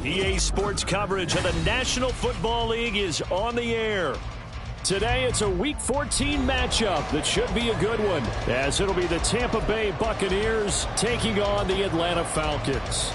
EA Sports coverage of the National Football League is on the air. Today, it's a Week 14 matchup that should be a good one, as it'll be the Tampa Bay Buccaneers taking on the Atlanta Falcons.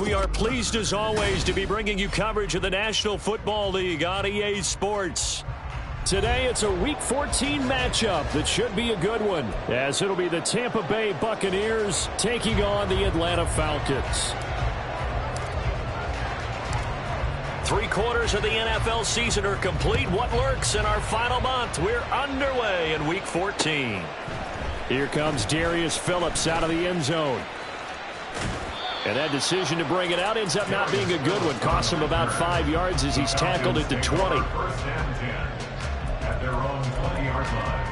We are pleased, as always, to be bringing you coverage of the National Football League on EA Sports. Today, it's a Week 14 matchup that should be a good one, as it'll be the Tampa Bay Buccaneers taking on the Atlanta Falcons. 3 quarters of the NFL season are complete. What lurks in our final month? We're underway in Week 14. Here comes Darius Phillips out of the end zone. And that decision to bring it out ends up not being a good one. Costs him about 5 yards as he's tackled at the 20. First and 10 at their own 20-yard line.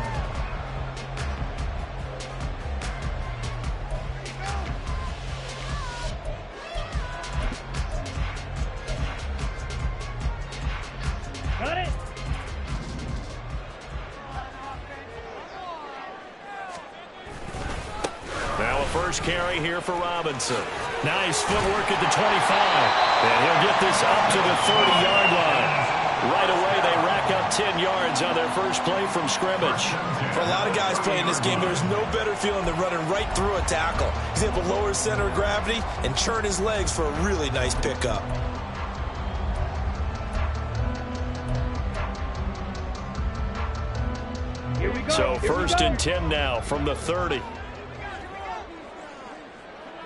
Got it. Now a first carry here for Robinson. Nice footwork at the 25. And he'll get this up to the 30-yard line. Right away, they rack up 10 yards on their first play from scrimmage. For a lot of guys playing this game, there's no better feeling than running right through a tackle. He's able to lower his center of gravity and churn his legs for a really nice pickup. Here we go. So Here first we go. and 10 now from the 30.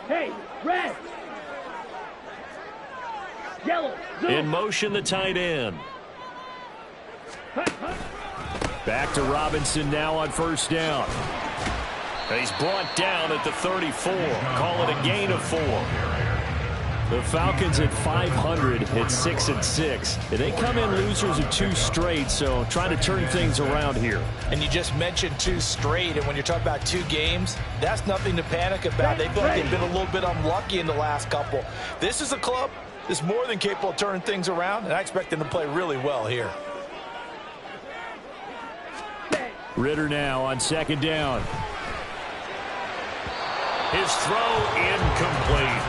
Hey, red. Yellow. Blue. In motion, the tight end. Hut, hut. Back to Robinson now on first down. And he's brought down at the 34. Call it a gain of 4. The Falcons at 500 at 6-6. And they come in losers of 2 straight, so trying to turn things around here. And you just mentioned 2 straight, and when you're talking about 2 games, that's nothing to panic about. They feel like they've been a little bit unlucky in the last couple. This is a club that's more than capable of turning things around, and I expect them to play really well here. Ritter now on second down. His throw incomplete.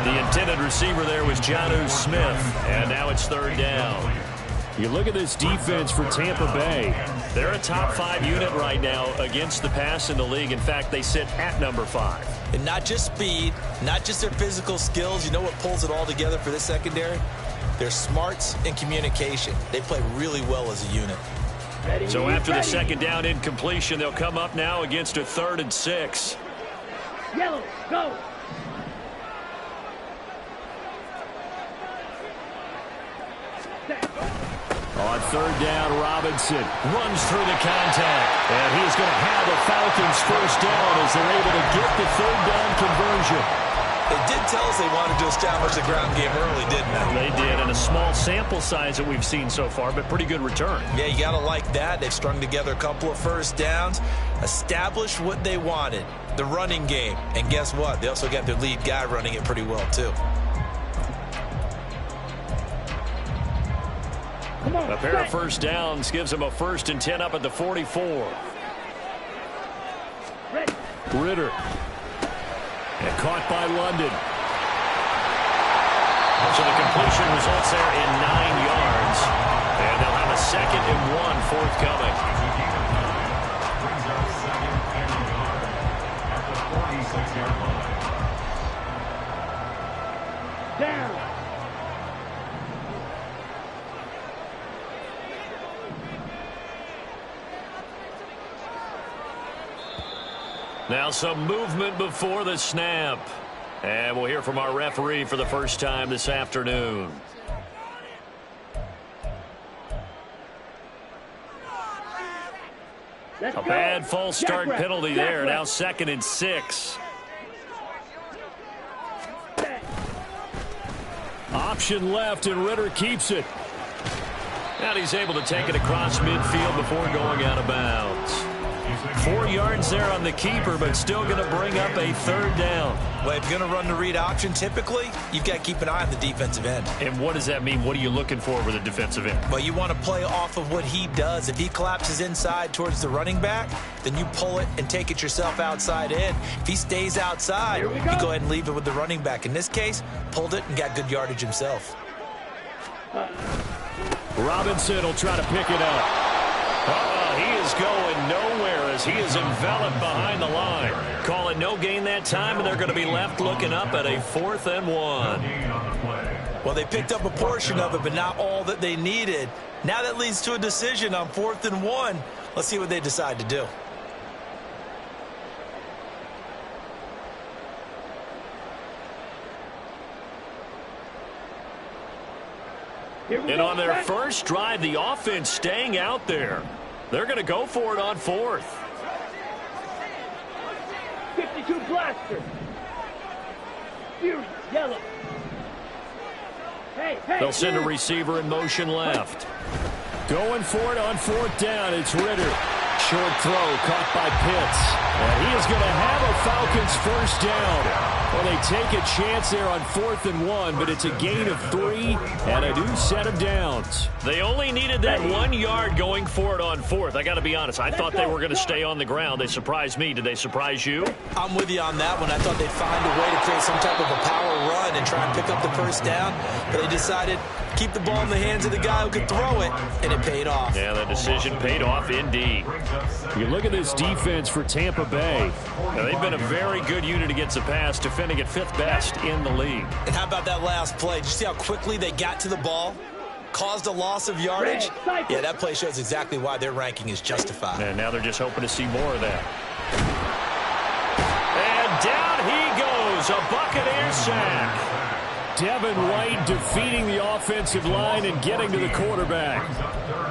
The intended receiver there was Jonnu Smith, and now it's third down. You look at this defense for Tampa Bay. They're a top 5 unit right now against the pass in the league. In fact, they sit at number 5. And not just speed, not just their physical skills. You know what pulls it all together for this secondary? Their smarts and communication. They play really well as a unit. Ready, So after the ready. second down incompletion, they'll come up now against a 3rd and 6. Yellow, go. third down, Robinson runs through the contact. And he's going to have the Falcons first down as they're able to get the third down conversion. It did tell us they wanted to establish the ground game early, didn't they? They did, and a small sample size that we've seen so far, but pretty good return. Yeah, you got to like that. They've strung together a couple of first downs, established what they wanted, the running game. And guess what? They also got their lead guy running it pretty well, too. A pair of first downs gives them a 1st and 10 up at the 44. Ritter. And caught by London. So the completion results there in 9 yards. And they'll have a 2nd and 1 forthcoming. Brings up 2nd and 1 at the 46-yard line. Down. Now some movement before the snap. And we'll hear from our referee for the first time this afternoon. A bad false start penalty there. Now 2nd and 6. Option left, and Ritter keeps it. And he's able to take it across midfield before going out of bounds. 4 yards there on the keeper, but still going to bring up a 3rd down. Well, if you're going to run the read option, typically, you've got to keep an eye on the defensive end. And what does that mean? What are you looking for with a defensive end? Well, you want to play off of what he does. If he collapses inside towards the running back, then you pull it and take it yourself outside in. If he stays outside, you go ahead and leave it with the running back. In this case, pulled it and got good yardage himself. Robinson will try to pick it up. He is going nowhere as he is enveloped behind the line. Call it no gain that time, and they're going to be left looking up at a 4th and 1. Well, they picked up a portion of it, but not all that they needed. Now that leads to a decision on 4th and 1. Let's see what they decide to do. And on their first drive, the offense staying out there. They're going to go for it on 4th. 52 blaster. Fury, yellow. Hey, They'll send a receiver in motion left. Going for it on 4th down. It's Ritter. Short throw caught by Pitts. And he is going to have a Falcons first down. Well, they take a chance there on 4th and 1, but it's a gain of 3 and a new set of downs. They only needed that 1 yard going for it on 4th. I got to be honest. I thought they were going to stay on the ground. They surprised me. Did they surprise you? I'm with you on that one. I thought they'd find a way to create some type of a power run and try and pick up the first down, but they decided to keep the ball in the hands of the guy who could throw it, and it paid off. Yeah, the decision paid off indeed. You look at this defense for Tampa Bay. Now, they've been a very good unit against the pass, defending at 5th best in the league. And how about that last play? Did you see how quickly they got to the ball? Caused a loss of yardage? Yeah, that play shows exactly why their ranking is justified. And now they're just hoping to see more of that. And down he goes, a Buccaneer sack. Devin White defeating the offensive line and getting to the quarterback.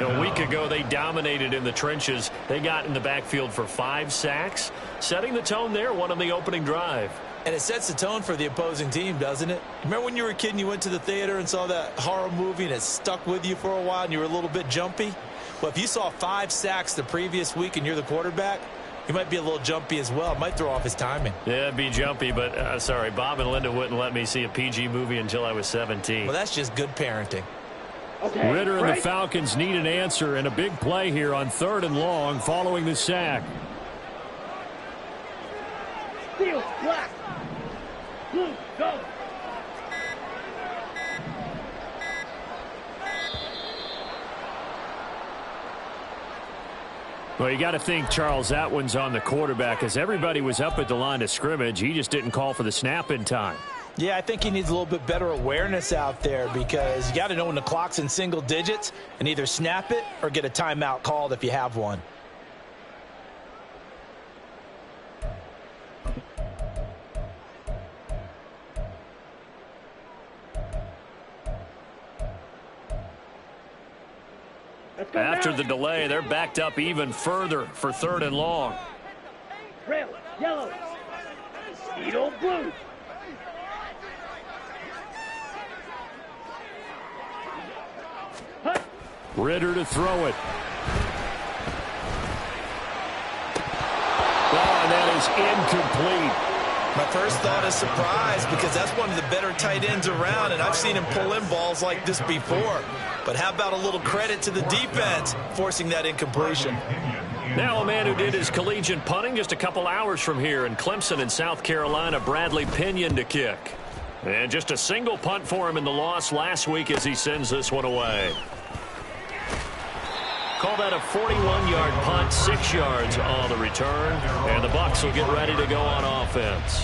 A week ago, they dominated in the trenches. They got in the backfield for 5 sacks, setting the tone there, one on the opening drive. And it sets the tone for the opposing team, doesn't it? Remember when you were a kid and you went to the theater and saw that horror movie and it stuck with you for a while and you were a little bit jumpy? Well, if you saw 5 sacks the previous week and you're the quarterback, you might be a little jumpy as well. It might throw off his timing. Yeah, it'd be jumpy, but sorry, Bob and Linda wouldn't let me see a PG movie until I was 17. Well, that's just good parenting. Okay, Ritter and the Falcons need an answer, and a big play here on 3rd and long following the sack. Steel, black. Blue, go. Well, you got to think Charles Atwin's on the quarterback as everybody was up at the line of scrimmage. He just didn't call for the snap in time. Yeah, I think he needs a little bit better awareness out there because you got to know when the clock's in single digits and either snap it or get a timeout called if you have one. Let's go After now. the delay, they're backed up even further for 3rd and long. Red, yellow. Speed old blue. Hut. Ritter to throw it. Oh, and that is incomplete. My first thought is surprise because that's one of the better tight ends around, and I've seen him pull in balls like this before. But how about a little credit to the defense forcing that incompletion? Now a man who did his collegiate punting just a couple hours from here in Clemson in South Carolina, Bradley Pinion to kick. And just a single punt for him in the loss last week as he sends this one away. Call that a 41-yard punt, 6 yards on the return. And the Bucs will get ready to go on offense.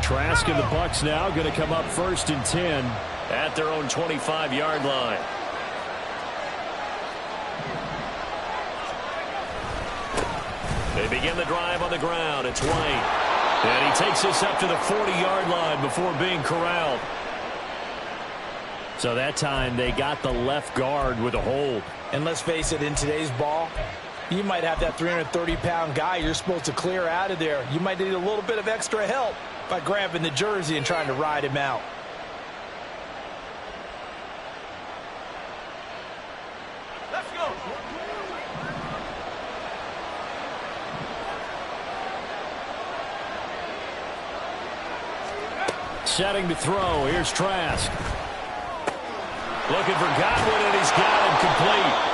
Trask and the Bucs now going to come up 1st and 10 at their own 25-yard line. They begin the drive on the ground. It's White. And he takes this up to the 40-yard line before being corralled. So that time they got the left guard with a hold. And let's face it, in today's ball, you might have that 330-pound guy you're supposed to clear out of there. You might need a little bit of extra help by grabbing the jersey and trying to ride him out. Let's go. Setting to throw. Here's Trask. Looking for Godwin, and he's got him complete.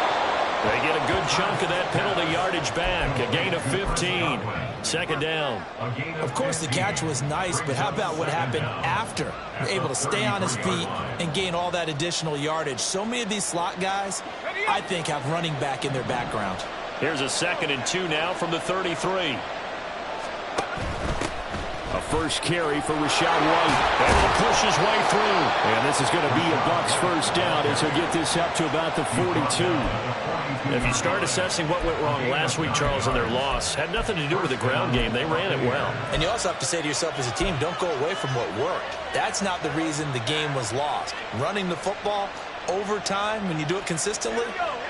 They get a good chunk of that penalty yardage back. A gain of 15. 2nd down. Of course, the catch was nice, but how about what happened after? Able to stay on his feet and gain all that additional yardage. So many of these slot guys, I think, have running back in their background. Here's a 2nd and 2 now from the 33. A first carry for Rachaad White. And he'll push his way through. And this is going to be a Bucs 1st down as he'll get this up to about the 42. If you start assessing what went wrong last week, Charles, in their loss, had nothing to do with the ground game. They ran it well. And you also have to say to yourself as a team, don't go away from what worked. That's not the reason the game was lost. Running the football over time, when you do it consistently,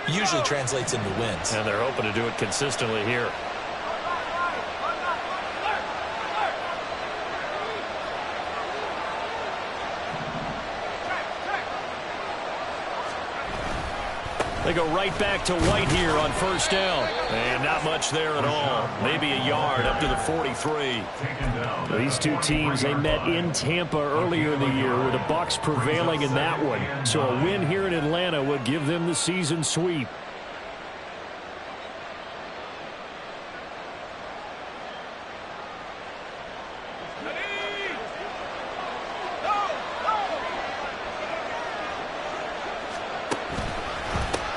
usually translates into wins. And they're hoping to do it consistently here. They go right back to White here on 1st down. And not much there at all. Maybe a yard up to the 43. These two teams, they met in Tampa earlier in the year with the Bucs prevailing in that one. So a win here in Atlanta would give them the season sweep.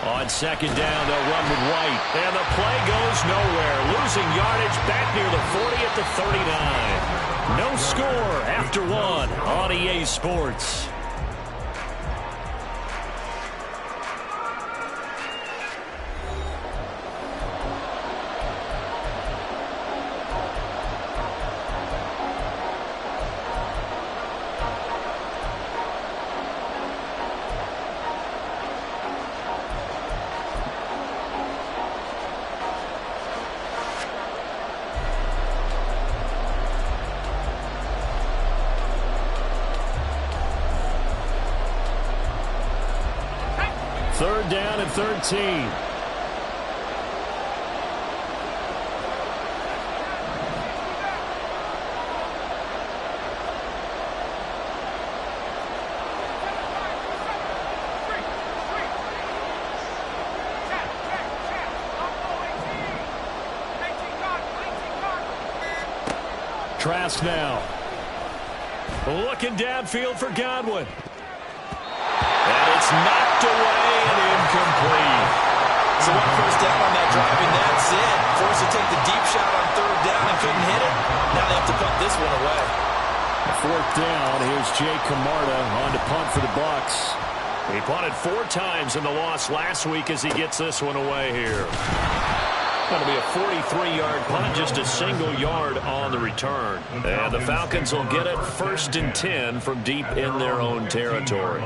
On 2nd down, they'll run with White. And the play goes nowhere. Losing yardage back near the 40 at the 39. No score after 1 on EA Sports. Third down and 13. Trask now. Looking downfield for Godwin. And it's knocked away and incomplete. So one 1st down on that drive, and that's it. Forced to take the deep shot on 3rd down and couldn't hit it. Now they have to punt this one away. 4th down. Here's Jay Camarda on to punt for the Bucs. He punted 4 times in the loss last week as he gets this one away here. Going to be a 43-yard punt, just a single yard on the return. And the Falcons will get it 1st and 10 from deep in their own territory.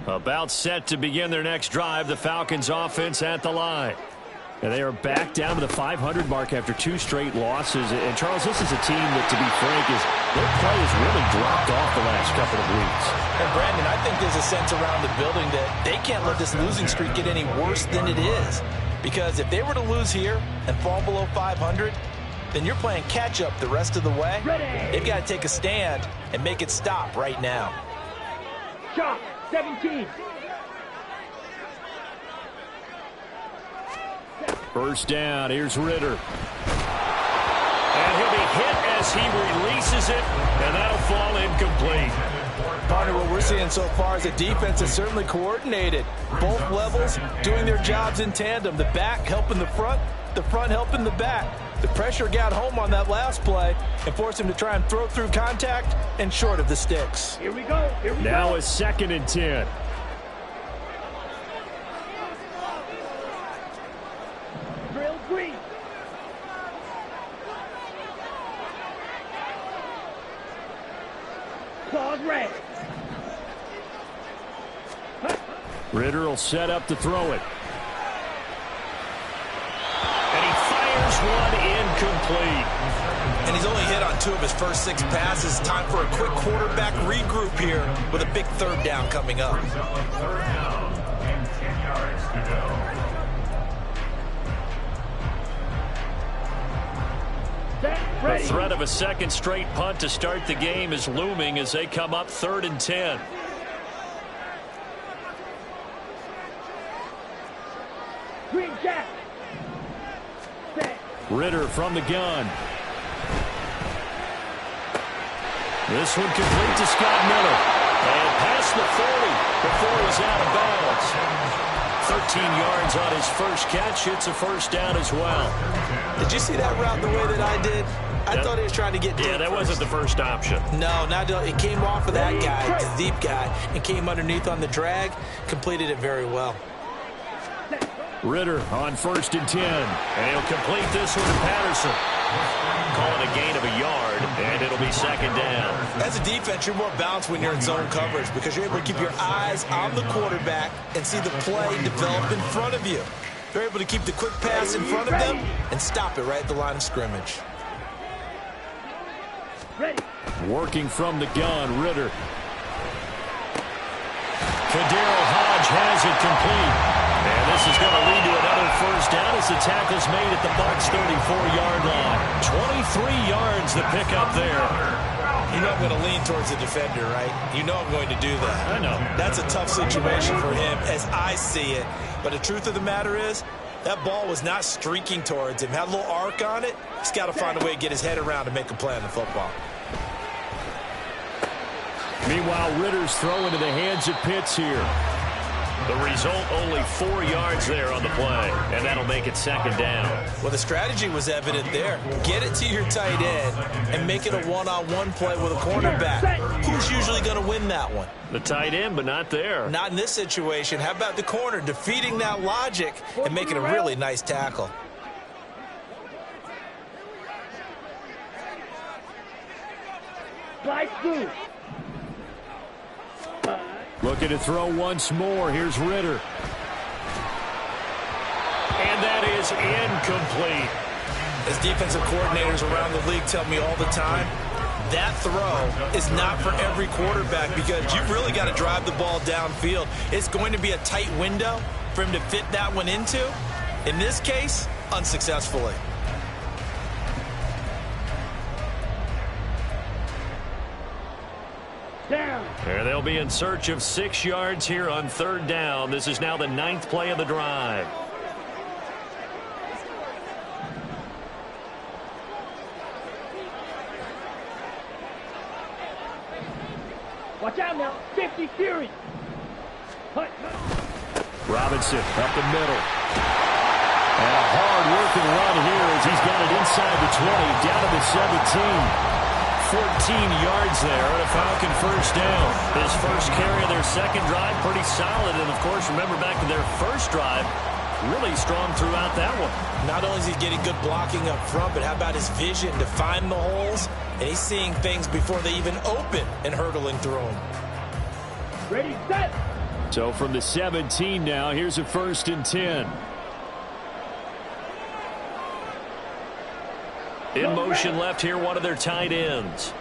About set to begin their next drive, the Falcons offense at the line. And they are back down to the 500 mark after 2 straight losses. And, Charles, this is a team that, to be frank, their play has really dropped off the last couple of weeks. And, Brandon, I think there's a sense around the building that they can't let this losing streak get any worse than it is. Because if they were to lose here and fall below 500, then you're playing catch-up the rest of the way. They've got to take a stand and make it stop right now. Shot, 17. First down, here's Ritter. And he'll be hit as he releases it, and that'll fall incomplete. Partner, what we're seeing so far is the defense is certainly coordinated. Both levels doing their jobs in tandem. The back helping the front helping the back. The pressure got home on that last play and forced him to try and throw through contact and short of the sticks. Here we go. Now it's 2nd and 10. Drill green. Claws red. Ritter will set up to throw it. And he fires one incomplete. And he's only hit on 2 of his first 6 passes. Time for a quick quarterback regroup here with a big 3rd down coming up. 3rd down and 10 yards to go. The threat of a 2nd straight punt to start the game is looming as they come up 3rd and 10. Green jack. Set. Ritter from the gun. This one complete to Scott Miller. And past the 40 before he was out of bounds. 13 yards on his first catch. It's a 1st down as well. Did you see that route the way that I did? I thought he was trying to get deep. Yeah, that wasn't the first option. No, it came off of that guy, the deep guy, and came underneath on the drag. Completed it very well. Ritter on 1st and 10. And he'll complete this one to Patterson. Call it a gain of a yard, and it'll be 2nd down. As a defense, you're more balanced when you're in zone coverage because you're able to keep your eyes on the quarterback and see the play develop in front of you. You're able to keep the quick pass in front of them and stop it right at the line of scrimmage. Ready. Working from the gun, Ritter. Kadero Hodge has it complete. And this is going to lead to another 1st down as the tackle's made at the Bucs 34-yard line. 23 yards the pickup there. You know I'm going to lean towards the defender, right? You know I'm going to do that. I know. That's a tough situation for him as I see it. But the truth of the matter is, that ball was not streaking towards him. Had a little arc on it. He's got to find a way to get his head around and make a play on the football. Meanwhile, Ritter's throw into the hands of Pitts here. The result, only 4 yards there on the play, and that'll make it 2nd down. Well, the strategy was evident there. Get it to your tight end and make it a one-on-one play with a cornerback. Who's usually going to win that one? The tight end, but not there. Not in this situation. How about the corner defeating that logic and making a really nice tackle? Slide through. Looking to throw once more. Here's Ritter. And that is incomplete. As defensive coordinators around the league tell me all the time, that throw is not for every quarterback because you've really got to drive the ball downfield. It's going to be a tight window for him to fit that one into. In this case, unsuccessfully. Down. And they'll be in search of 6 yards here on 3rd down. This is now the 9th play of the drive. Watch out now. 50 Fury. Hut. Robinson up the middle. And a hard-working run here as he's got it inside the 20, down to the 17. 14 yards there and a Falcon first down. His first carry of their second drive, pretty solid. And, of course, remember back to their first drive, really strong throughout that one. Not only is he getting good blocking up front, but how about his vision to find the holes? And he's seeing things before they even open and hurtling through them. Ready, set. So from the 17 now, here's a 1st and 10. In motion left here, one of their tight ends.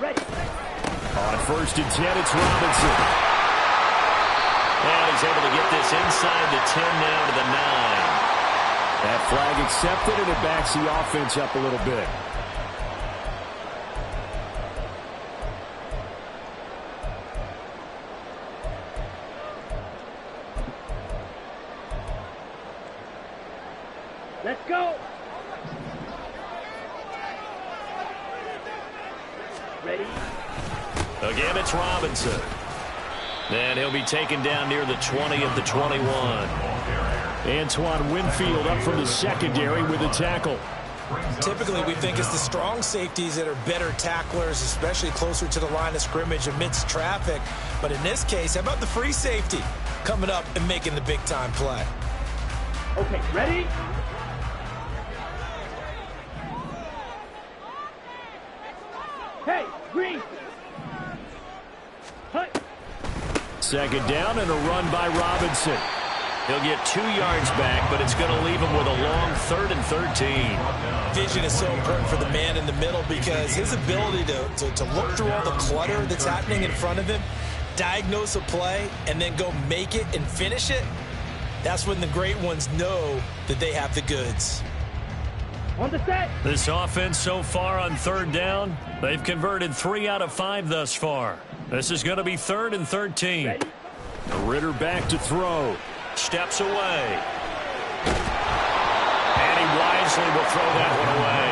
Ready. On 1st and 10, it's Robinson. And he's able to get this inside the 10 now to the 9. That flag accepted, and it backs the offense up a little bit. Let's go. Ready. Again, it's Robinson. And he'll be taken down near the 20 of the 21. Antoine Winfield up from the secondary with a tackle. Typically, we think it's the strong safeties that are better tacklers, especially closer to the line of scrimmage amidst traffic. But in this case, how about the free safety coming up and making the big-time play? Okay, ready? Hey, green. Hut. Second down and a run by Robinson. He'll get 2 yards back, but it's going to leave him with a long 3rd and 13. Vision is so important for the man in the middle because his ability to look through all the clutter that's happening in front of him, diagnose a play, and then go make it and finish it, that's when the great ones know that they have the goods. On the set. This offense so far on 3rd down, they've converted 3 out of 5 thus far. This is going to be 3rd and 13. Ready. Ritter back to throw. Steps away. And he wisely will throw that one away.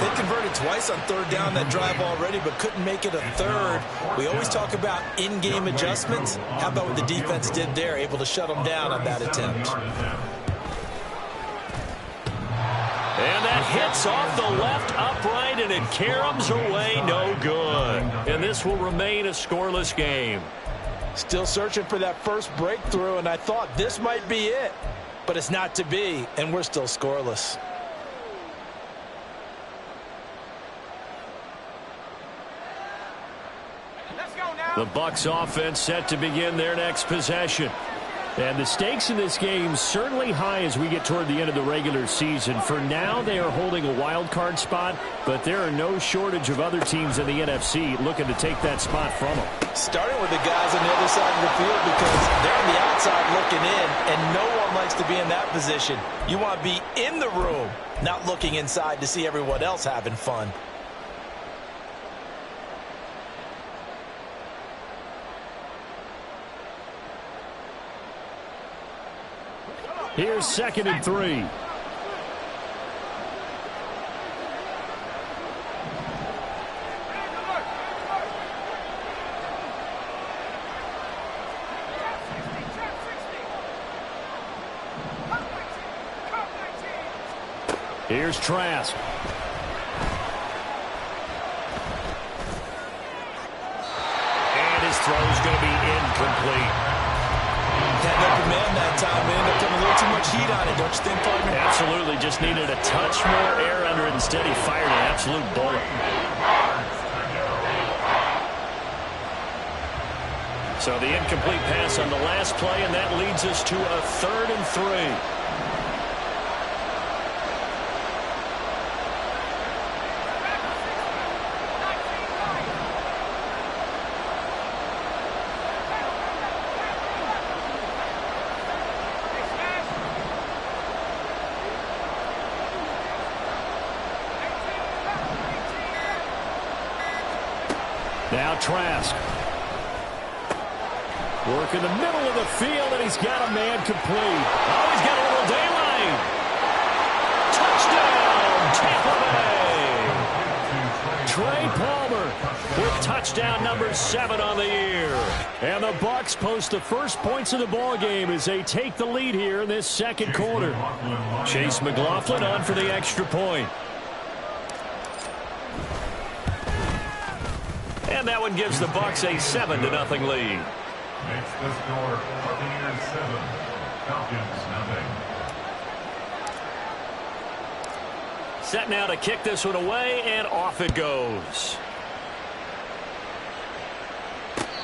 They converted twice on 3rd down that drive already, but couldn't make it a 3rd. We always talk about in-game adjustments. How about what the defense did there, able to shut them down on that attempt? And that hits off the left upright, and it caroms away, no good. And this will remain a scoreless game. Still searching for that first breakthrough, and I thought this might be it. But it's not to be, and we're still scoreless. The Bucs offense set to begin their next possession. And the stakes in this game certainly high as we get toward the end of the regular season. For now, they are holding a wild card spot, but there are no shortage of other teams in the NFC looking to take that spot from them. Starting with the guys on the other side of the field because they're on the outside looking in, and no one likes to be in that position. You want to be in the room, not looking inside to see everyone else having fun. Here's 2nd and 3. Here's Trask. And his throw's going to be incomplete. Had no command that time. It ended up putting a little too much heat on it, don't you think, partner? Absolutely. Just needed a touch more air under it. Instead, he fired an absolute bullet. So the incomplete pass on the last play, and that leads us to a 3rd and 3. Now Trask. Work in the middle of the field, and he's got a man complete. Oh, he's got a little daylight. Touchdown, Tampa Bay. Trey Palmer with touchdown number 7 on the year. And the Bucs post the first points of the ball game as they take the lead here in this second quarter. Chase McLaughlin on for the extra point. And that one gives the Bucs a 7-0 lead. Makes the score Buccaneers 7, Falcons 0. Set now to kick this one away, and off it goes.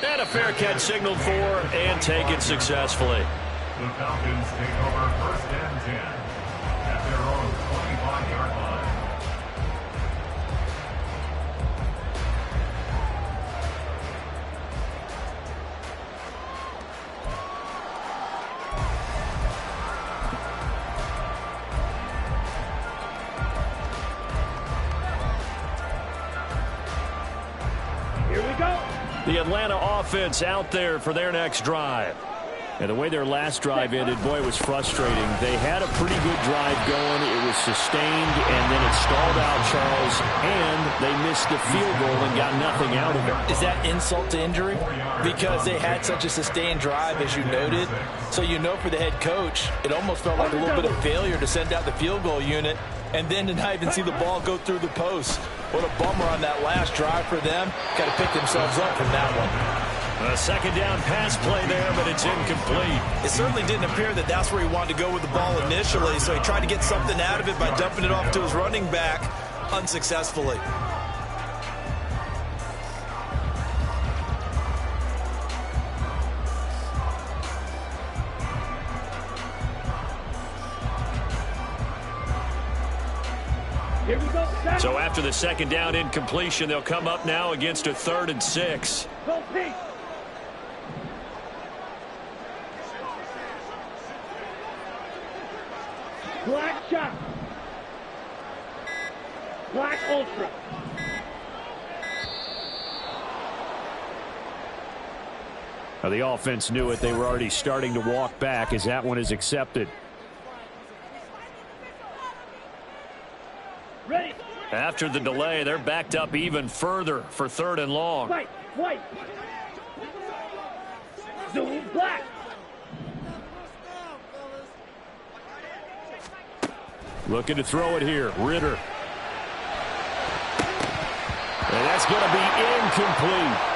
And a fair catch signaled for, and taken successfully. The Falcons take over 1st and 10 at their own 25-yard line. The Atlanta offense out there for their next drive. And the way their last drive ended, boy, it was frustrating. They had a pretty good drive going. It was sustained, and then it stalled out, Charles, and they missed the field goal and got nothing out of it. Is that insult to injury? Because they had such a sustained drive, as you noted. So you know for the head coach, it almost felt like a little bit of failure to send out the field goal unit and then to not even see the ball go through the post. What a bummer on that last drive for them. Got to pick themselves up from that one. A second down pass play there, but it's incomplete. It certainly didn't appear that that's where he wanted to go with the ball initially, so he tried to get something out of it by dumping it off to his running back unsuccessfully. Here we go. So after the second down incompletion, they'll come up now against a 3rd and 6. Go Pete. Black shot. Black ultra. Now the offense knew it. They were already starting to walk back as that one is accepted. Ready. After the delay, they're backed up even further for 3rd and long. White. White. Zoom black. Looking to throw it here. Ritter. And that's going to be incomplete.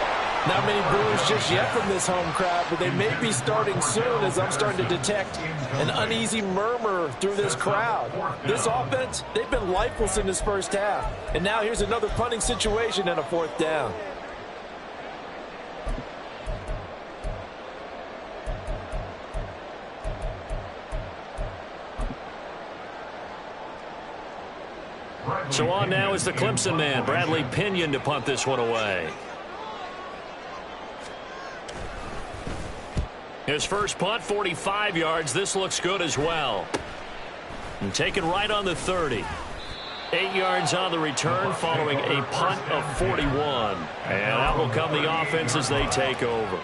Not many boos just yet from this home crowd, but they may be starting soon as I'm starting to detect an uneasy murmur through this crowd. This offense, they've been lifeless in this first half. And now here's another punting situation and a 4th down. So on now is the Clemson man, Bradley Pinion, to punt this one away. His first punt, 45 yards. This looks good as well. And taken right on the 30. 8 yards on the return following a punt of 41. And out will come the offense as they take over.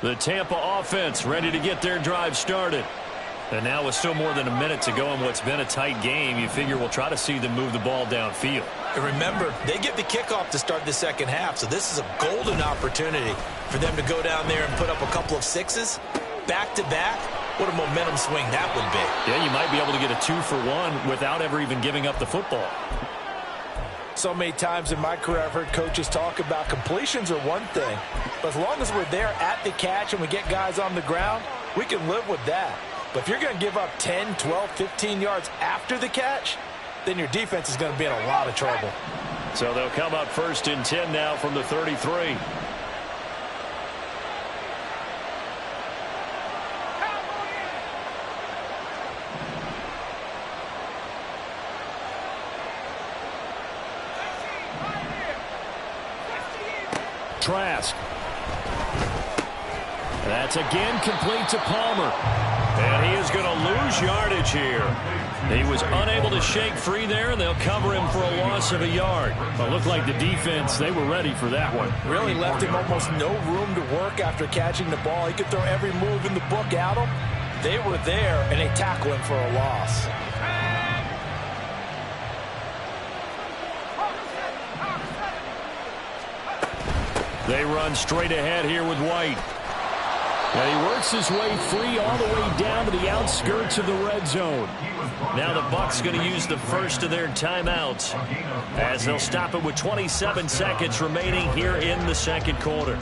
The Tampa offense ready to get their drive started. And now with still more than a minute to go in what's been a tight game, you figure we'll try to see them move the ball downfield. And remember, they get the kickoff to start the second half, so this is a golden opportunity for them to go down there and put up a couple of sixes back-to-back. What a momentum swing that would be. Yeah, you might be able to get a 2-for-1 without ever even giving up the football. So many times in my career I've heard coaches talk about completions are one thing, but as long as we're there at the catch and we get guys on the ground, we can live with that. But if you're going to give up 10, 12, 15 yards after the catch, then your defense is going to be in a lot of trouble. So they'll come up 1st and 10 now from the 33. Trask. That's again complete to Palmer. And he is going to lose yardage here. He was unable to shake free there, and they'll cover him for a loss of a yard. Well, it looked like the defense, they were ready for that one. Really left him almost no room to work after catching the ball. He could throw every move in the book at him. They were there, and they tackle him for a loss. They run straight ahead here with White. And he works his way free all the way down to the outskirts of the red zone. Now the Bucs going to use the first of their timeouts as they'll stop it with 27 seconds remaining here in the second quarter.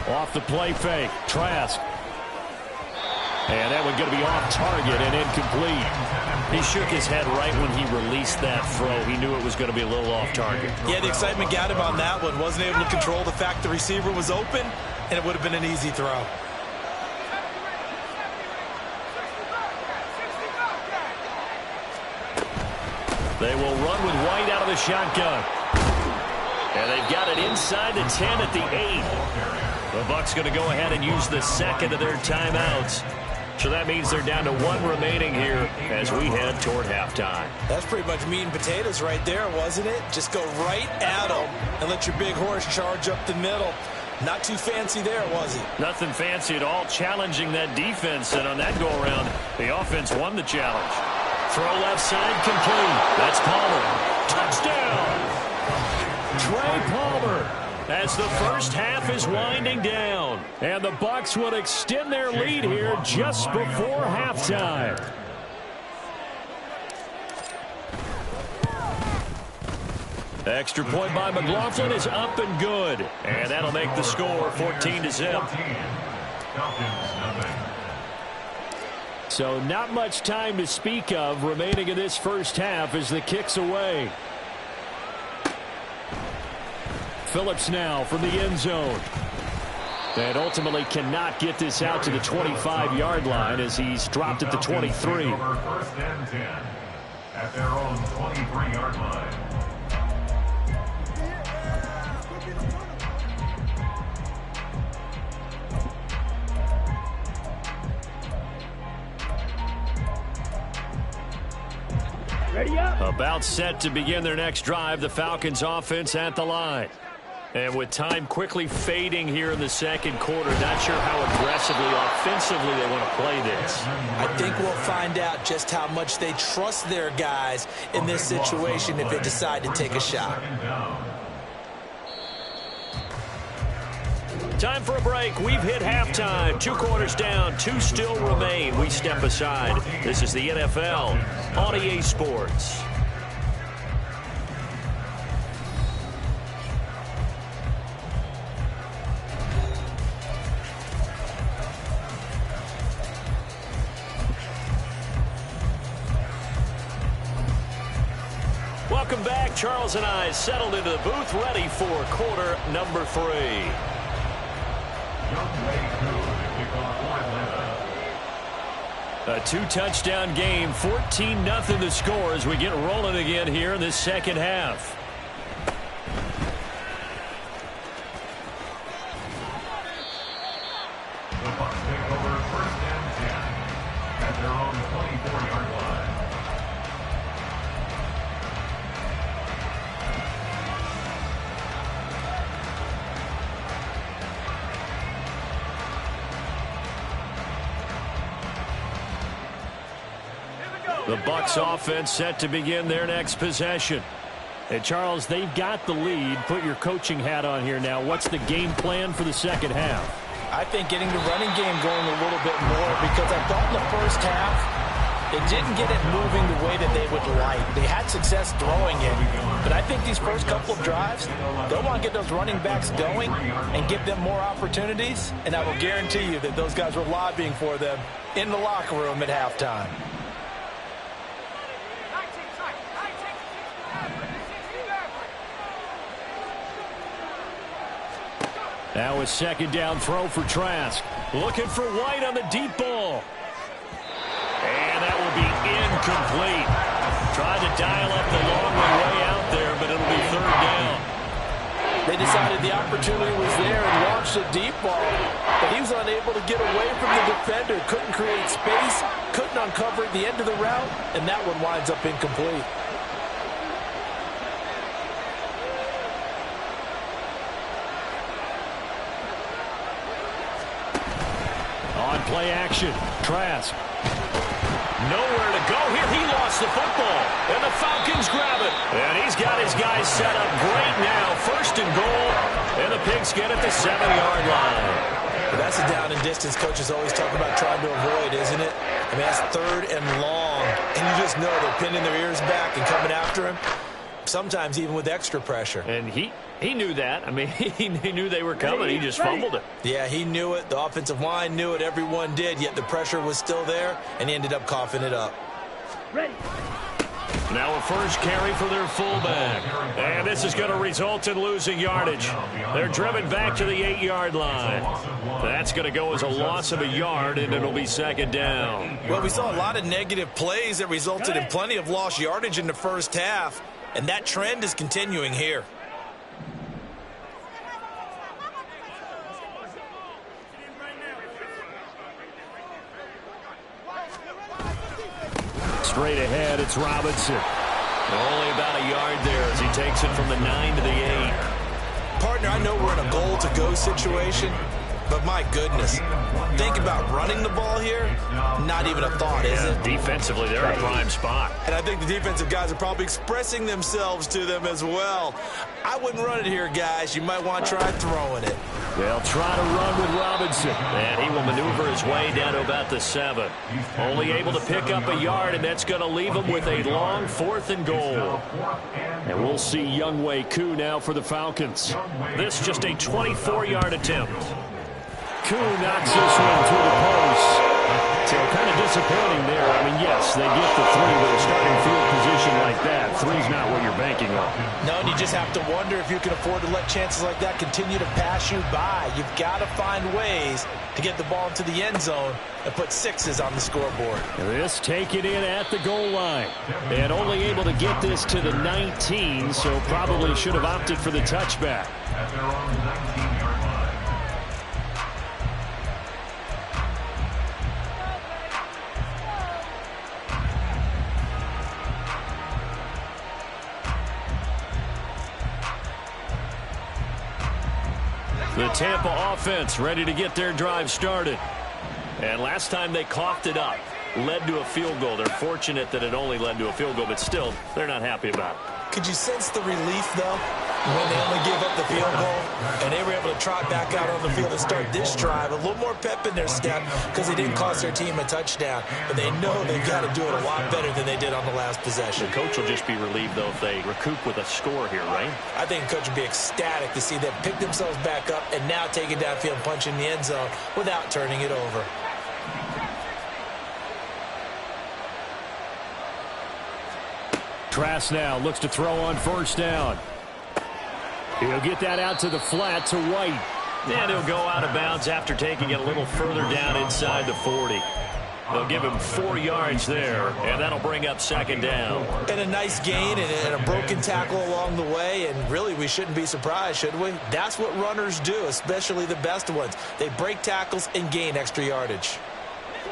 Off the play fake, Trask. And that one going to be off target and incomplete. He shook his head right when he released that throw. He knew it was going to be a little off target. Yeah, the excitement got him on that one. Wasn't able to control the fact the receiver was open, and it would have been an easy throw. They will run with White out of the shotgun. And they've got it inside the 10 at the 8. The Bucs going to go ahead and use the second of their timeouts. So that means they're down to one remaining here as we head toward halftime. That's pretty much meat and potatoes right there, wasn't it? Just go right at them and let your big horse charge up the middle. Not too fancy there, was he? Nothing fancy at all, challenging that defense. And on that go-around, the offense won the challenge. Throw left side complete. That's Palmer. Touchdown! Trey Palmer. As the first half is winding down. And the Bucs would extend their lead here just before halftime. Extra point by McLaughlin is up and good. And that'll make the score 14-0. So not much time to speak of remaining in this first half as the kick's away. Phillips now from the end zone. And ultimately cannot get this out to the 25-yard line as he's dropped at the 23. First and 10 at their own 23-yard line. Ready up. About set to begin their next drive, the Falcons offense at the line. And with time quickly fading here in the second quarter, not sure how aggressively, offensively they want to play this. I think we'll find out just how much they trust their guys in this situation if they decide to take a shot. Time for a break. We've hit halftime. 2 quarters down, 2 still remain. We step aside. This is the NFL on EA Sports. Welcome back. Charles and I settled into the booth, ready for quarter number 3. A 2-touchdown game, 14-0 the score as we get rolling again here in this second half. The Bucs take over first and 10 at their own 24-yard line. The Bucs offense set to begin their next possession. And Charles, they've got the lead. Put your coaching hat on here now. What's the game plan for the second half? I think getting the running game going a little bit more because I thought in the first half they didn't get it moving the way that they would like. They had success throwing it, but I think these first couple of drives, they'll want to get those running backs going and give them more opportunities, and I will guarantee you that those guys were lobbying for them in the locker room at halftime. Now a second down throw for Trask. Looking for White on the deep ball. And that will be incomplete. Tried to dial up the long way out there, but it'll be third down. They decided the opportunity was there and launched a deep ball, but he was unable to get away from the defender, couldn't create space, couldn't uncover the end of the route, and that one winds up incomplete. On play action, Trask. Nowhere to go here. He lost the football, and the Falcons grab it. And he's got his guys set up great now. First and goal, and the Pigs get it to 7-yard line. That's a down and distance coaches always talk about trying to avoid, isn't it? I mean, that's third and long, and you just know they're pinning their ears back and coming after him, sometimes even with extra pressure. And he knew that. I mean, he knew they were coming. He just fumbled it. Yeah, he knew it. The offensive line knew it. Everyone did, yet the pressure was still there, and he ended up coughing it up. Ready. Now a first carry for their fullback. And this is going to result in losing yardage. They're driven back to the 8-yard line. That's going to go as a loss of a yard, and it'll be second down. Well, we saw a lot of negative plays that resulted in plenty of lost yardage in the first half, and that trend is continuing here. Straight ahead, it's Robinson. Only about a yard there as he takes it from the 9 to the 8. Partner, I know we're in a goal-to-go situation, but my goodness, think about running the ball here, not even a thought, is it? Defensively, they're in a prime spot. And I think the defensive guys are probably expressing themselves to them as well. I wouldn't run it here, guys. You might want to try throwing it. They'll try to run with Robinson, and he will maneuver his way down to about the 7. Only able to pick up a yard, and that's going to leave him with a long 4th and goal. And we'll see Younghoe Koo now for the Falcons. This just a 24-yard attempt. Koo knocks this one through the post. So kind of disappointing there. I mean, yes, they get the 3, but a starting field position like that, 3's not what you're banking on. No, and you just have to wonder if you can afford to let chances like that continue to pass you by. You've got to find ways to get the ball into the end zone and put 6s on the scoreboard. This taken in at the goal line. And only able to get this to the 19, so probably should have opted for the touchback. At their own 19-yard line. The Tampa offense ready to get their drive started. And last time they coughed it up, led to a field goal. They're fortunate that it only led to a field goal, but still, they're not happy about it. Could you sense the relief, though, when they only gave up the field goal and they were able to trot back out on the field and start this drive? A little more pep in their step because they didn't cost their team a touchdown, but they know they've got to do it a lot better than they did on the last possession. The coach will just be relieved, though, if they recoup with a score here, right? I think the coach would be ecstatic to see them pick themselves back up and now take it downfield and punch in the end zone without turning it over. Trask now looks to throw on first down. He'll get that out to the flat to White. And he'll go out of bounds after taking it a little further down inside the 40. They'll give him 4 yards there, and that'll bring up second down. And a nice gain and a broken tackle along the way, and really we shouldn't be surprised, should we? That's what runners do, especially the best ones. They break tackles and gain extra yardage.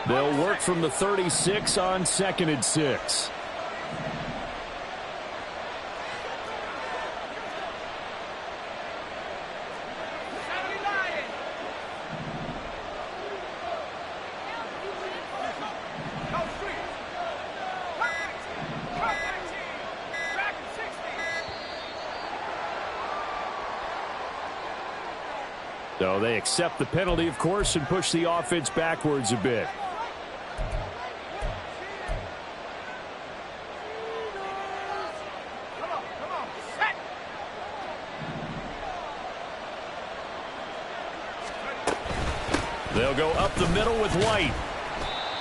They'll work from the 36 on 2nd and 6. So they accept the penalty, of course, and push the offense backwards a bit. They'll go up the middle with White.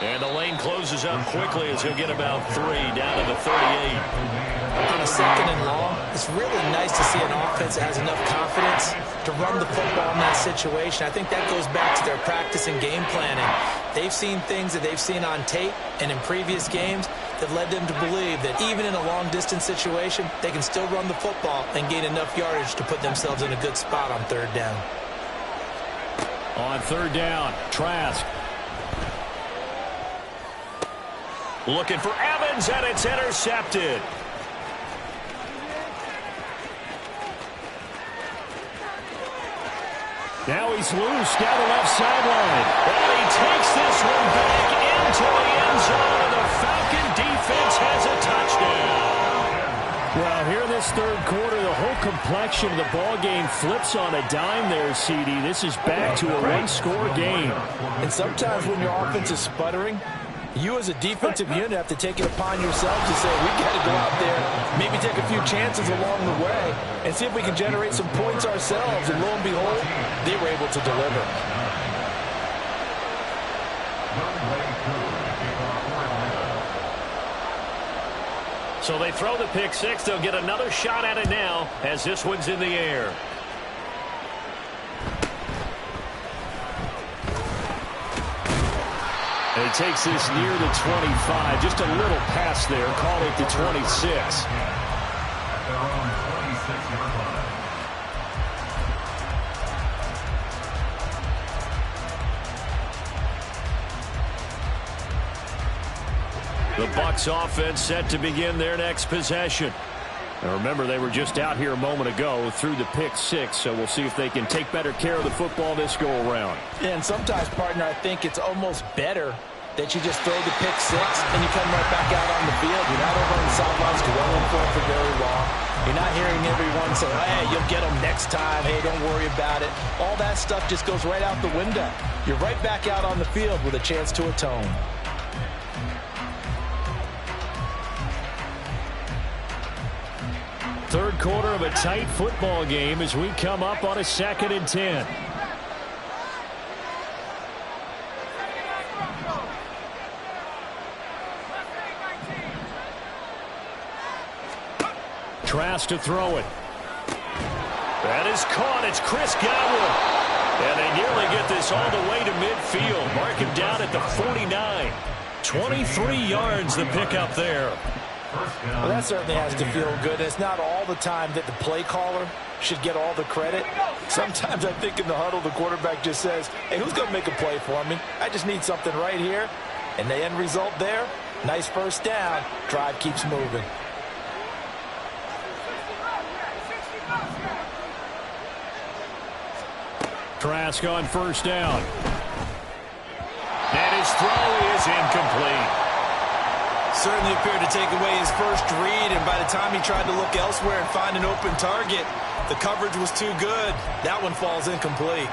And the lane closes up quickly as he'll get about 3 down to the 38. On a 2nd and long, it's really nice to see an offense that has enough confidence to run the football in that situation. I think that goes back to their practice and game planning. They've seen things that they've seen on tape and in previous games that led them to believe that even in a long-distance situation, they can still run the football and gain enough yardage to put themselves in a good spot on third down. On third down, Trask. Looking for Evans, and it's intercepted. Now he's loose down the left sideline. And he takes this one back into the end zone, and the Falcon defense has a touchdown. Well, here in this third quarter, the whole complexion of the ball game flips on a dime there, CD. This is back to a one-score game. And sometimes when your offense is sputtering, you as a defensive unit have to take it upon yourselves to say, we got to go out there, maybe take a few chances along the way, and see if we can generate some points ourselves. And lo and behold, they were able to deliver. So they throw the pick six. They'll get another shot at it now as this one's in the air. And he takes this near the 25. Just a little pass there. Call it the 26. At their own 26-yard line. The Bucs offense set to begin their next possession. And remember, they were just out here a moment ago through the pick six, so we'll see if they can take better care of the football this go-around. And sometimes, partner, I think it's almost better that you just throw the pick six and you come right back out on the field. You're not over on the sidelines dwelling for very long. You're not hearing everyone say, hey, you'll get them next time. Hey, don't worry about it. All that stuff just goes right out the window. You're right back out on the field with a chance to atone. Third quarter of a tight football game as we come up on a 2nd and 10. Trask to throw it. That is caught. It's Chris Godwin. And they nearly get this all the way to midfield. Mark him down at the 49. 23 yards the pickup there. Well, that certainly has to feel good. It's not all the time that the play caller should get all the credit. Sometimes I think in the huddle, the quarterback just says, hey, who's going to make a play for me? I just need something right here. And the end result there, nice first down. Drive keeps moving. Trask on first down. And his throw is incomplete. Certainly appeared to take away his first read, and by the time he tried to look elsewhere and find an open target, the coverage was too good. That one falls incomplete.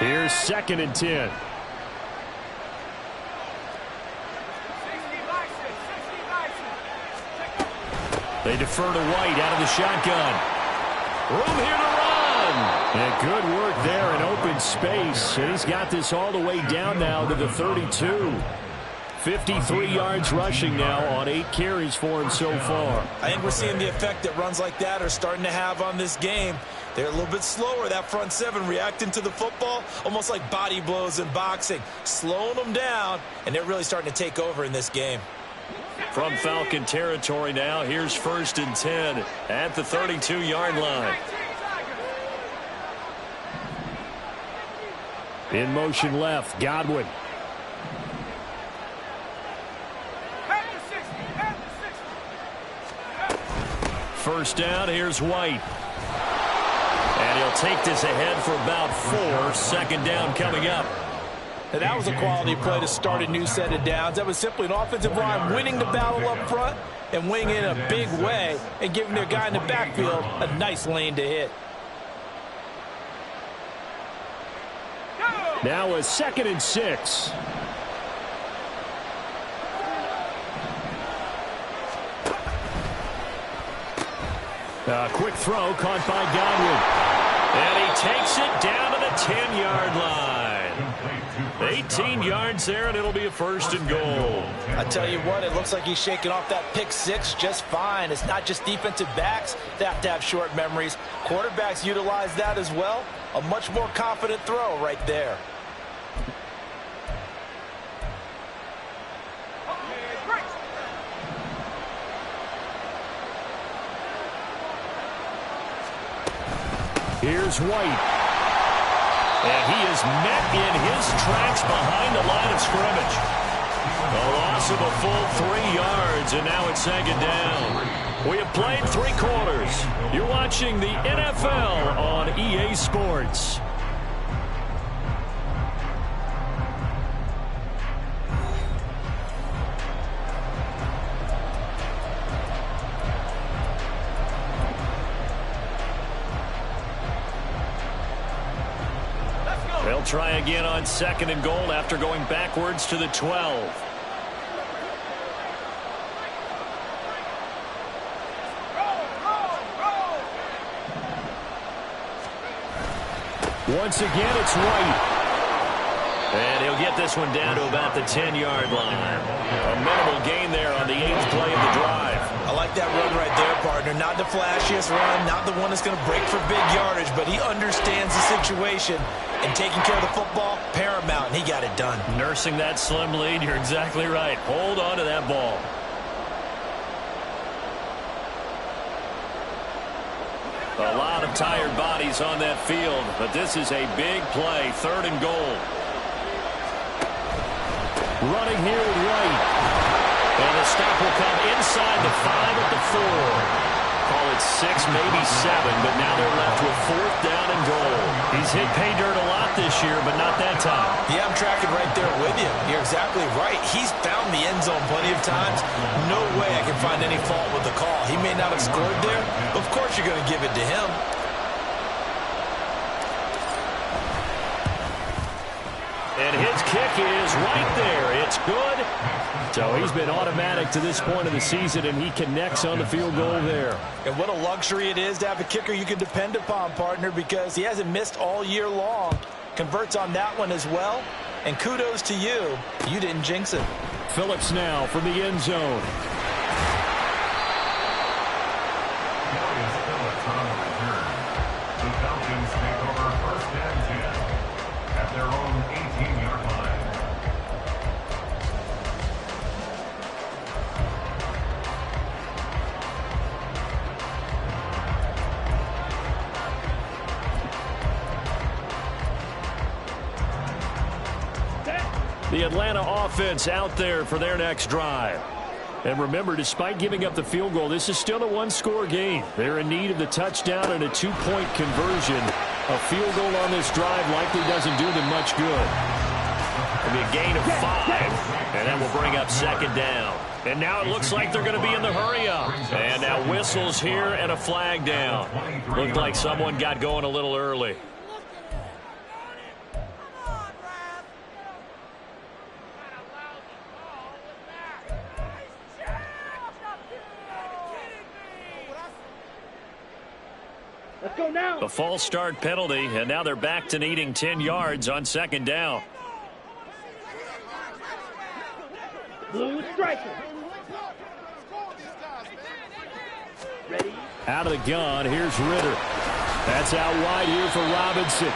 Here's 2nd and 10. They defer to White out of the shotgun. Room here to run. And good work there in open space. And he's got this all the way down now to the 32. 53 yards rushing now on 8 carries for him so far. I think we're seeing the effect that runs like that are starting to have on this game. They're a little bit slower, that front seven, reacting to the football, almost like body blows in boxing, slowing them down, and they're really starting to take over in this game. From Falcon territory now, here's 1st and 10 at the 32-yard line. In motion left, Godwin. First down, here's White. And he'll take this ahead for about 4. 2nd down coming up. And that was a quality play to start a new set of downs. That was simply an offensive line winning the battle up front and winning in a big way and giving their guy in the backfield a nice lane to hit. Now a 2nd and 6. A quick throw caught by Godwin. And he takes it down to the 10-yard line. 18 yards there, and it'll be a 1st and goal. I tell you what, it looks like he's shaking off that pick six just fine. It's not just defensive backs that have to have short memories. Quarterbacks utilize that as well. A much more confident throw right there. Here's White. And he is met in his tracks behind the line of scrimmage. A loss of a full 3 yards, and now it's second down. We have played 3 quarters. You're watching the NFL on EA Sports. They'll try again on 2nd and goal after going backwards to the 12. Once again, it's White. And he'll get this one down to about the 10-yard line. A minimal gain there on the 8th play of the drive. I like that run right there, partner. Not the flashiest run, not the one that's going to break for big yardage, but he understands the situation. And taking care of the football, paramount, and he got it done. Nursing that slim lead, you're exactly right. Hold on to that ball. A lot of tired bodies on that field, but this is a big play, 3rd and goal. Running here with White. And the stop will come inside the 5 at the 4. Call it 6, maybe 7, but now they're left with 4th down and goal. He's hit pay dirt a lot this year, but not that time. Yeah, I'm tracking right there with you. You're exactly right. He's found the end zone plenty of times. No way I can find any fault with the call. He may not have scored there. Of course you're going to give it to him. And his kick is right there. It's good. So he's been automatic to this point of the season, and he connects on the field goal there. And what a luxury it is to have a kicker you can depend upon, partner, because he hasn't missed all year long. Converts on that one as well. And kudos to you. You didn't jinx it. Phillips now from the end zone. Darius Phillips on the return. The Falcons take over 1st and 10 at their own 18-yard line. The Atlanta offense out there for their next drive. And remember, despite giving up the field goal, this is still a 1-score game. They're in need of the touchdown and a 2-point conversion. A field goal on this drive likely doesn't do them much good. It'll be a gain of 5, and that will bring up 2nd down. And now it looks like they're going to be in the hurry-up. And now whistles here and a flag down. Looked like someone got going a little early. Let's go now. A false start penalty, and now they're back to needing 10 yards on 2nd down. Blue striker. Ready? Out of the gun, here's Ritter. That's out wide here for Robinson.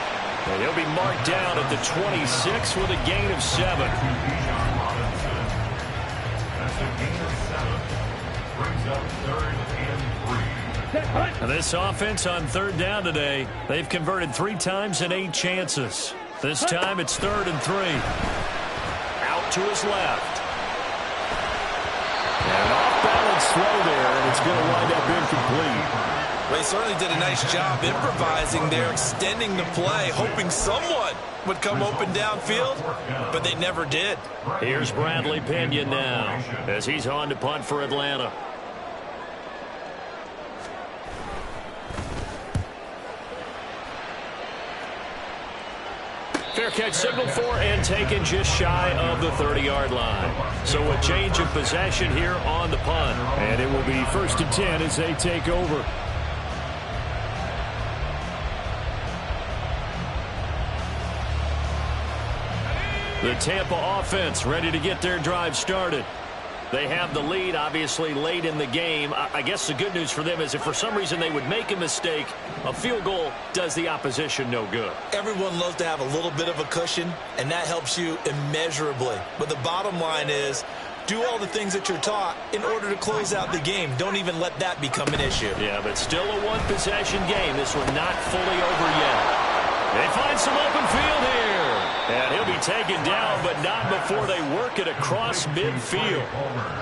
And he'll be marked down at the 26 with a gain of 7. Bijan Robinson. That's a gain of 7. Brings up 3rd and 3. And this offense on 3rd down today, they've converted 3 times in 8 chances. This time it's 3rd and 3. Out to his left. And off-balance throw there, and it's going to wind up incomplete. Well, he certainly did a nice job improvising there, extending the play, hoping someone would come open downfield, but they never did. Here's Bradley Pinion now as he's on to punt for Atlanta. Fair catch signaled for and taken just shy of the 30-yard line. So a change of possession here on the punt. And it will be 1st and 10 as they take over. The Tampa offense ready to get their drive started. They have the lead, obviously, late in the game. I guess the good news for them is if for some reason they would make a mistake, a field goal does the opposition no good. Everyone loves to have a little bit of a cushion, and that helps you immeasurably. But the bottom line is Do all the things that you're taught in order to close out the game. Don't even let that become an issue. Yeah, but still a one-possession game. This one not fully over yet. They find some open field here. And he'll be taken down, but not before they work it across midfield.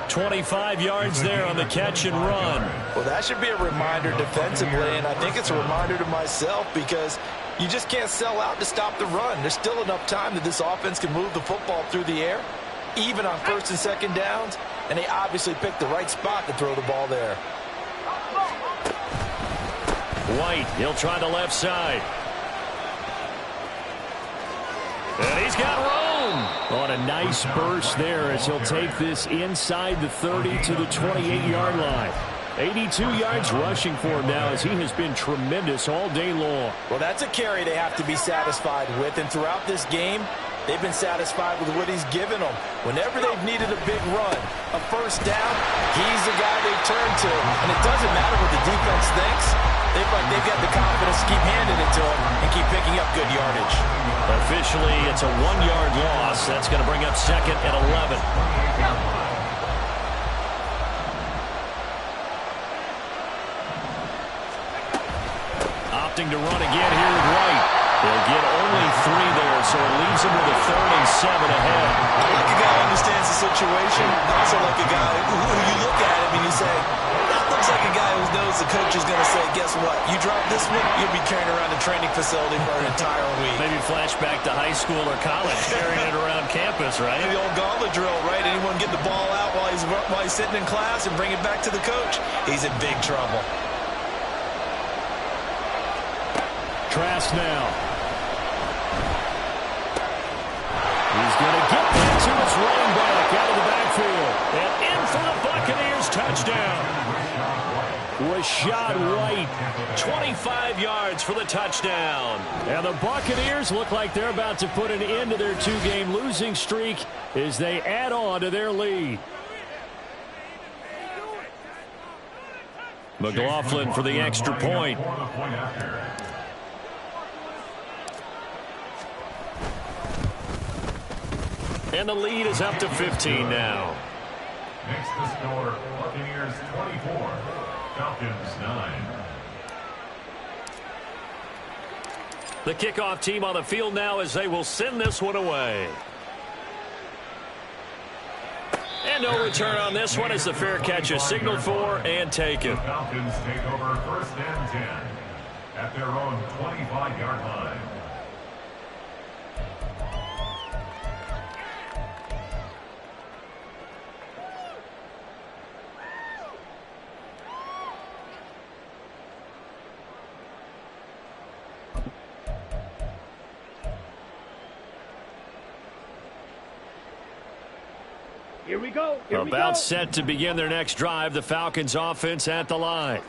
25 yards there on the catch and run. Well, that should be a reminder defensively, and I think it's a reminder to myself because you just can't sell out to stop the run. There's still enough time that this offense can move the football through the air, even on first and second downs, and they obviously picked the right spot to throw the ball there. White, he'll try the left side. And he's got room on a nice burst there as he'll take this inside the 30 to the 28-yard line. 82 yards rushing for him now as he has been tremendous all day long. Well, that's a carry they have to be satisfied with, and throughout this game, they've been satisfied with what he's given them. Whenever they've needed a big run, a first down, he's the guy they turn to. And it doesn't matter what the defense thinks. They've got the confidence to keep handing it to him and keep picking up good yardage. Officially, it's a 1-yard loss. That's going to bring up second and 11. Opting to run again here with White. They'll get only 3 there, so it leaves him with a 3rd and 7 ahead. I like a guy who understands the situation. I also like a guy who you look at him and you say, that looks like a guy who knows the coach is going to say, guess what? You drop this one, you'll be carrying around the training facility for an entire week. Maybe flashback to high school or college, carrying it around campus, right? The old gauntlet drill, right? Anyone get the ball out while he's sitting in class and bring it back to the coach? He's in big trouble. Trask now. He's going to get that to his running back out of the backfield. And in for the Buccaneers touchdown. Rachaad White, 25 yards for the touchdown. And the Buccaneers look like they're about to put an end to their 2-game losing streak as they add on to their lead. McLaughlin for the extra point. And the lead is up to 15 now. Next the score, Buccaneers 24, Falcons 9. The kickoff team on the field now as they will send this one away. And no return on this one as the fair catch is signaled for and taken. The Falcons take over 1st and 10 at their own 25-yard line. Here we go. Here we go. About set to begin their next drive, the Falcons offense at the line.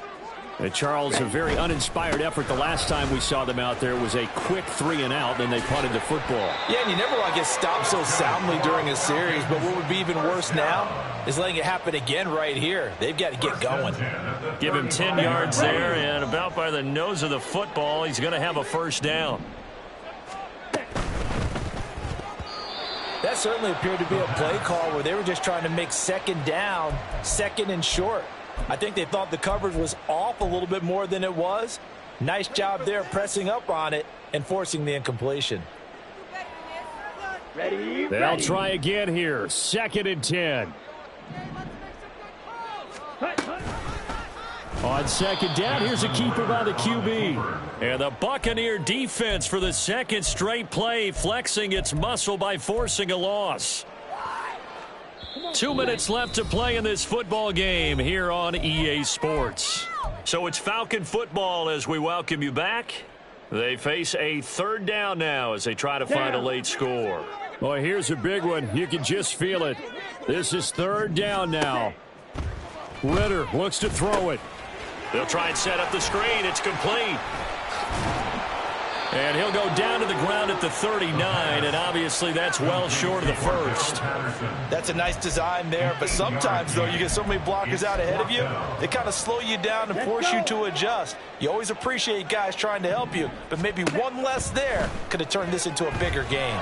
And Charles, a very uninspired effort the last time we saw them out there was a quick 3-and-out, then they punted the football. Yeah, and you never want to get stopped so soundly during a series, but what would be even worse now is letting it happen again right here. They've got to get going. Give him 10 yards there, and about by the nose of the football, he's going to have a first down. That certainly appeared to be a play call where they were just trying to make second down, second and short. I think they thought the coverage was off a little bit more than it was. Nice job there pressing up on it and forcing the incompletion. Ready? They'll try again here. 2nd and 10. On 2nd down, here's a keeper by the QB. And the Buccaneer defense for the 2nd straight play, flexing its muscle by forcing a loss. 2 minutes left to play in this football game here on EA Sports. So it's Falcon football as we welcome you back. They face a 3rd down now as they try to find a late score. Boy, here's a big one. You can just feel it. This is 3rd down now. Ritter looks to throw it. They'll try and set up the screen. It's complete. And he'll go down to the ground at the 39, and obviously that's well short of the first. That's a nice design there, but sometimes, though, you get so many blockers out ahead of you, they kind of slow you down and force you to adjust. You always appreciate guys trying to help you, but maybe one less there could have turned this into a bigger game.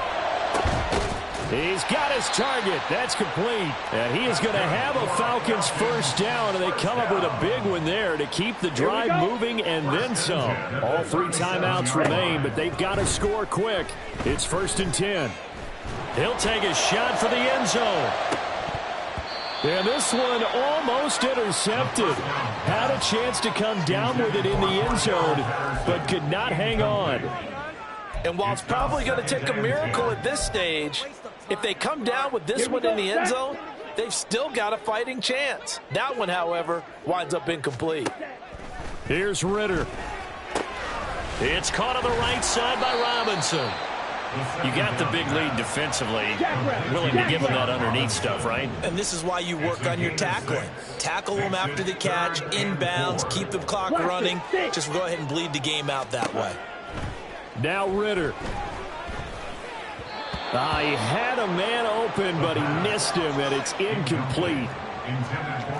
He's got his target. That's complete. And he is going to have a Falcons first down, and they come up with a big one there to keep the drive moving and then some. All 3 timeouts remain, but they've got to score quick. It's 1st and 10. He'll take a shot for the end zone. And this one almost intercepted. Had a chance to come down with it in the end zone, but could not hang on. And while it's probably going to take a miracle at this stage, if they come down with this one in the end zone, they've still got a fighting chance. That one, however, winds up incomplete. Here's Ritter. It's caught on the right side by Robinson. You got the big lead defensively. Willing to give them that underneath stuff, right? And this is why you work on your tackling. Tackle them after the catch, inbounds, keep the clock running. Just go ahead and bleed the game out that way. Now Ritter. He had a man open, but he missed him, and it's incomplete.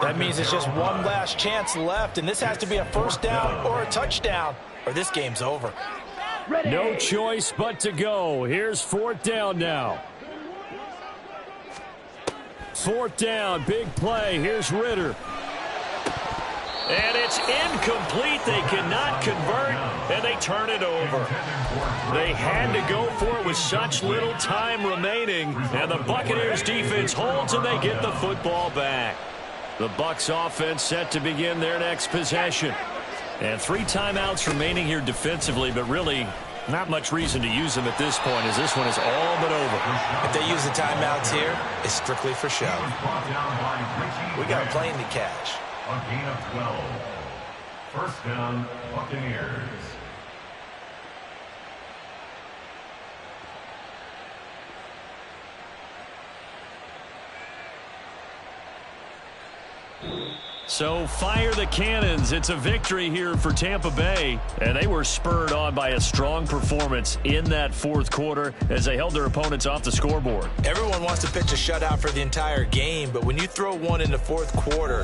That means it's just one last chance left, and this has to be a first down or a touchdown, or this game's over. No choice but to go. Here's 4th down now. 4th down, big play. Here's Ritter. And it's incomplete. They cannot convert, and they turn it over. They had to go for it with such little time remaining, and the Buccaneers defense holds, and they get the football back. The Bucs offense set to begin their next possession. And 3 timeouts remaining here defensively, but really not much reason to use them at this point, as this one is all but over. If they use the timeouts here, it's strictly for show. We got a plane to catch. A gain of 12. First down, Buccaneers. So fire the cannons. It's a victory here for Tampa Bay. And they were spurred on by a strong performance in that 4th quarter as they held their opponents off the scoreboard. Everyone wants to pitch a shutout for the entire game, but when you throw one in the 4th quarter,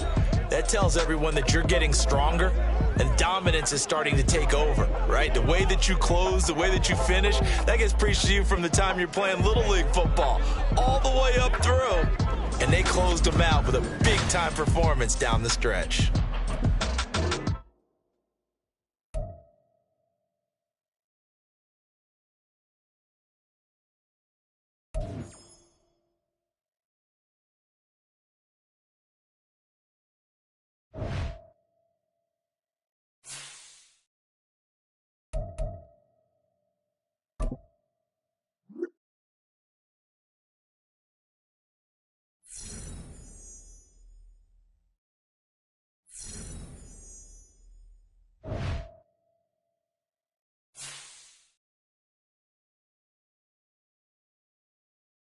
that tells everyone that you're getting stronger and dominance is starting to take over, right? The way that you close, the way that you finish, that gets preached to you from the time you're playing Little League football all the way up through. And they closed them out with a big-time performance down the stretch.